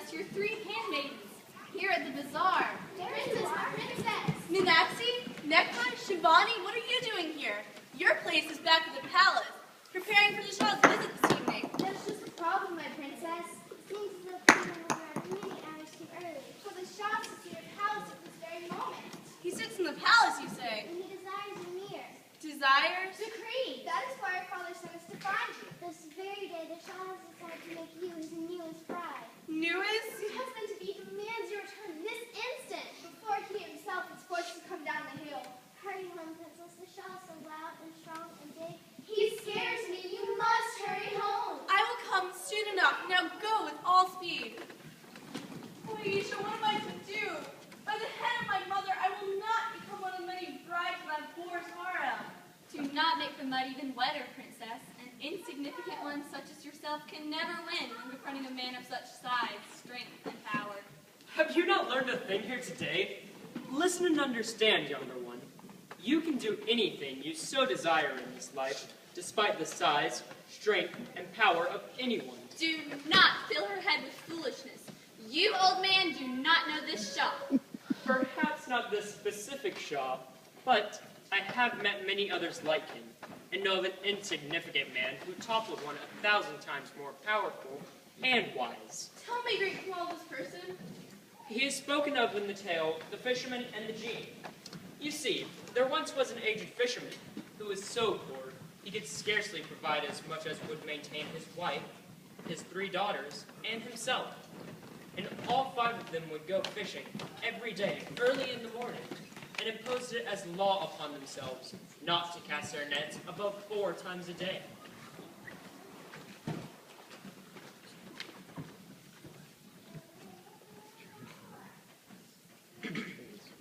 us your 3 handmaidens here at the bazaar. Princess! Meenakshi, Nekma, Shivani, what are you doing here? Your place is back at the palace, preparing for the Shah's visit this evening. There's just a problem, my princess. It seems as though people will arrive many hours too early. For the Shah sits in your palace at this very moment. He sits in the palace, you say? And he desires you near. Desires? Decree! That is why our father sent us to find you. This very day, the Shah has decided to make you his newest bride. Newest? Your husband-to-be demands your return this instant, before he himself is forced to come down the hill. Hurry home, princess. The Shah is so loud and strong and big. He scares me. You must hurry home. I will come soon enough. Now go with all speed. Oh, Aisha, what am I to do? By the head of my mother, I will not become one of many brides of that boar's harem. Do not make the mud even wetter, princess. An insignificant one such as yourself can never win when confronting a man of such size, strength, and power. Have you not learned a thing here today? Listen and understand, younger one. You can do anything you so desire in this life, despite the size, strength, and power of anyone. Do not fill her head with foolishness. You, old man, do not know this Shah. Perhaps not this specific Shah, but I have met many others like him, and know of an insignificant man who toppled one 1,000 times more powerful and wise. Tell me, great Kamal, this person. He is spoken of in the tale, The Fisherman and the Genie. You see, there once was an aged fisherman who was so poor he could scarcely provide as much as would maintain his wife, his 3 daughters, and himself. And all 5 of them would go fishing every day, early in the morning, and imposed it as law upon themselves not to cast their nets above 4 times a day.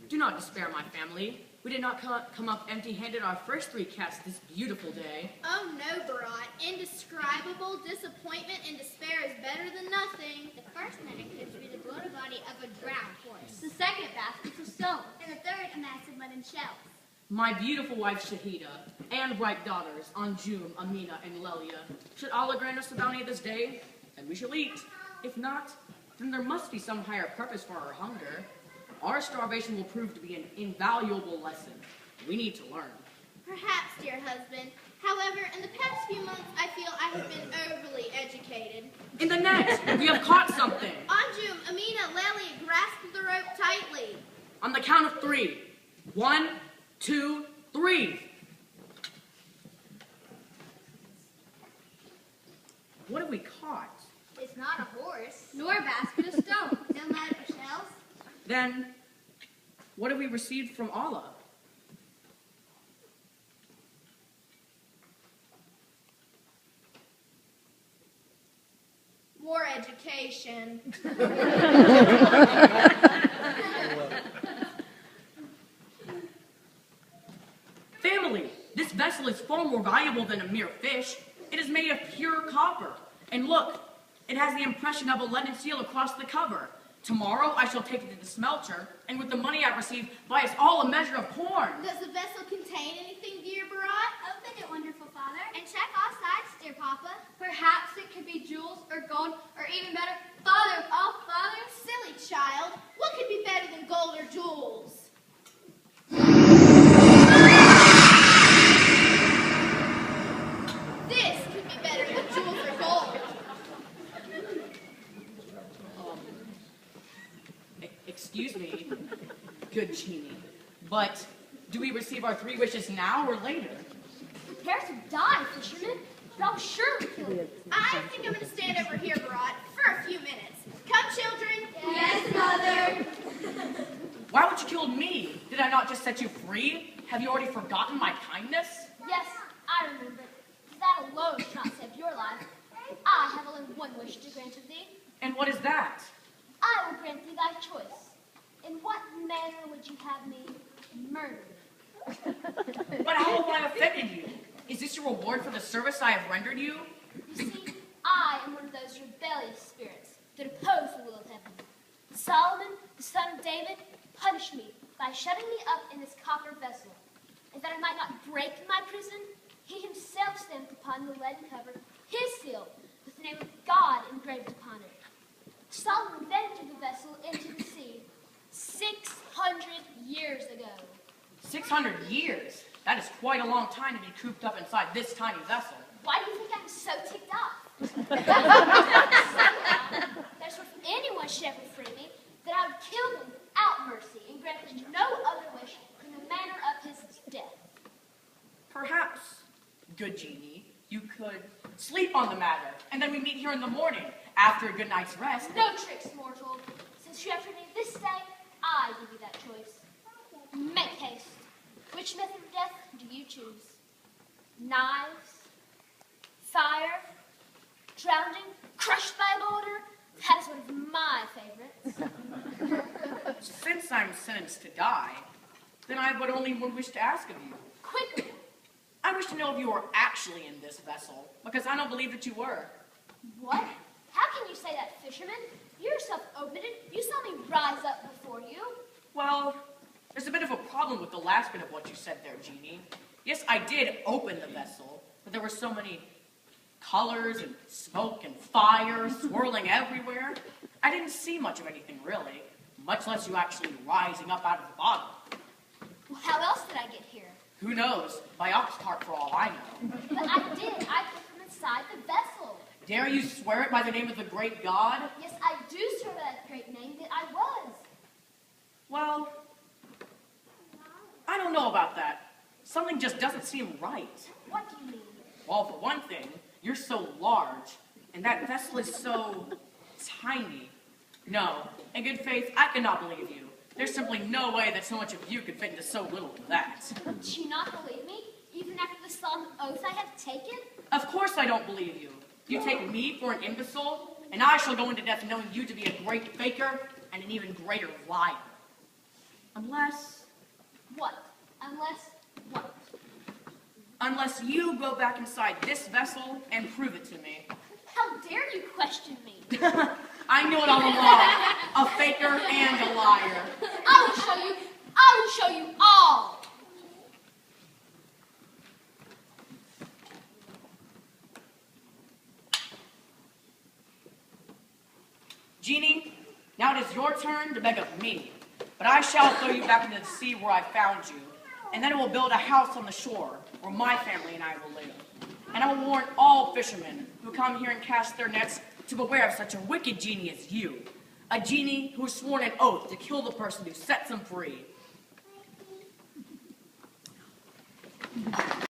Do not despair, my family. We did not come up empty-handed our first 3 casts this beautiful day. Oh no, Barat. Indescribable disappointment and despair is better than nothing. The first net appeared to be the bloated body of a drowned horse. The second basket of stone. And the third, a mass of mud and shells. My beautiful wife Shahida and bright daughters Anjum, Amina, and Lelia, should Allah grant us the bounty of this day, and we shall eat. If not, then there must be some higher purpose for our hunger. Our starvation will prove to be an invaluable lesson we need to learn. Perhaps, dear husband. However, in the past few months, I feel I have been overly educated. In the net, we have caught something. Anjum, Amina, Lelia, grasp the rope tightly. On the count of 3. 1, 2, 3. What have we caught? It's not a horse. Nor a basket of stones. No mud or shells. Then, what have we received from Allah? More education. Family, this vessel is far more valuable than a mere fish. It is made of pure copper. And look, it has the impression of a leaden seal across the cover. Tomorrow I shall take it to the smelter, and with the money I receive, buy us all a measure of corn. Does the vessel contain anything, dear Barat? Open it, wonderful father, and check all sides, dear papa. Perhaps it could be jewels or gold, or even better, father of all fathers. Silly child. What could be better than gold or jewels? This could be better than jewels or gold. Excuse me, good genie, but do we receive our 3 wishes now or later? Prepare to die, fisherman. But I'll surely kill you. I think I'm going to stand over here, Barat, for a few minutes. Come, children. Yes, mother. Why would you kill me? Did I not just set you free? Have you already forgotten my kindness? Yes, I remember. That alone should not save your life. I have only one wish to grant of thee. And what is that? I will grant thee thy choice. In what manner would you have me murdered? But how have I offended you? Is this your reward for the service I have rendered you? You see, I am one of those rebellious spirits that oppose the will of heaven. Solomon, the son of David, punished me by shutting me up in this copper vessel. And that I might not break my prison, he himself stamped upon the leaden cover his seal with the name of God engraved upon it. Solomon ventured the vessel into the sea 600 years ago. 600 years? That is quite a long time to be cooped up inside this tiny vessel. Why do you think I'm so ticked off? There's if anyone should ever free me, that I would kill him without mercy and grant him no other wish than the manner of his death. Perhaps, good genie, you could sleep on the matter, and then we meet here in the morning after a good night's rest. No tricks, mortal. Since you have freed me this day, I give you that choice. Make haste. Which method of death do you choose? Knives? Fire? Drowning? Crushed by a boulder? That is one of my favorites. Since I'm sentenced to die, then I would only wish to ask of you. Quickly. I wish to know if you were actually in this vessel, because I don't believe that you were. What? How can you say that, fisherman? You yourself opened it. You saw me rise up before you. Well, there's a bit of a problem with the last bit of what you said there, Genie. Yes, I did open the vessel, but there were so many colors and smoke and fire swirling everywhere. I didn't see much of anything, really, much less you actually rising up out of the bottom. Well, how else did I get here? Who knows? By ox cart for all I know. But I did. I came from inside the vessel. Dare you swear it by the name of the great God? Yes, I do swear by that great name that I was. Well, I don't know about that. Something just doesn't seem right. What do you mean? Well, for one thing, you're so large, and that vessel is so tiny. No, in good faith, I cannot believe you. There's simply no way that so much of you could fit into so little of that. Do you not believe me, even after the solemn oath I have taken? Of course I don't believe you. You take me for an imbecile, and I shall go into death knowing you to be a great faker and an even greater liar. Unless... What? Unless what? Unless you go back inside this vessel and prove it to me. How dare you question me? I knew it all along. A faker and a liar. I will show you. I will show you all. Genie, now it is your turn to beg of me. But I shall throw you back into the sea where I found you, and then I will build a house on the shore where my family and I will live. And I will warn all fishermen who come here and cast their nets to beware of such a wicked genie as you. A genie who has sworn an oath to kill the person who sets him free.